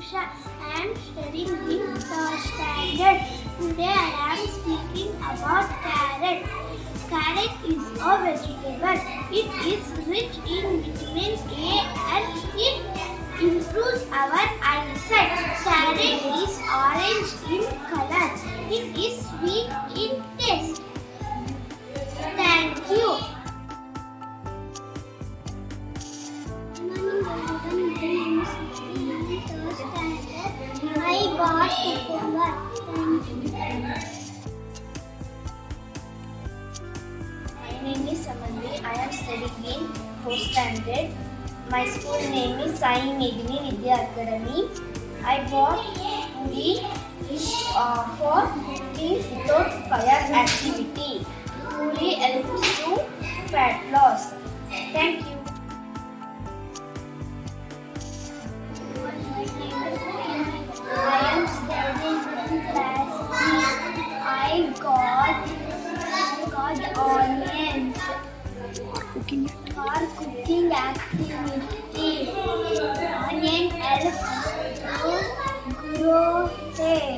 Aksha. I am studying in third standard. Today I am speaking about carrot. Carrot is a vegetable. It is rich in vitamin A and it improves our eyesight. Carrot is orange in color. It is sweet in taste. Thank you. I bought cucumber. My name is Smva. I am studying in 4th standard. My school name is Sai Megini Vidya Academy. I bought puri for cooking without fire activity. Puri helps to fat loss. Thank you. I am studying in class 3. I got onions for cooking activity. Onion helps to grow hair.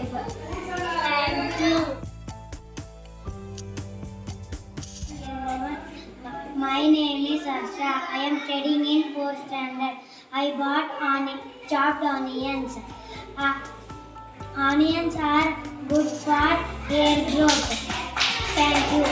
Thank you. My name is Asra. I am studying in 4th standard. I bought chopped onions. Onions are good for hair growth. Thank you.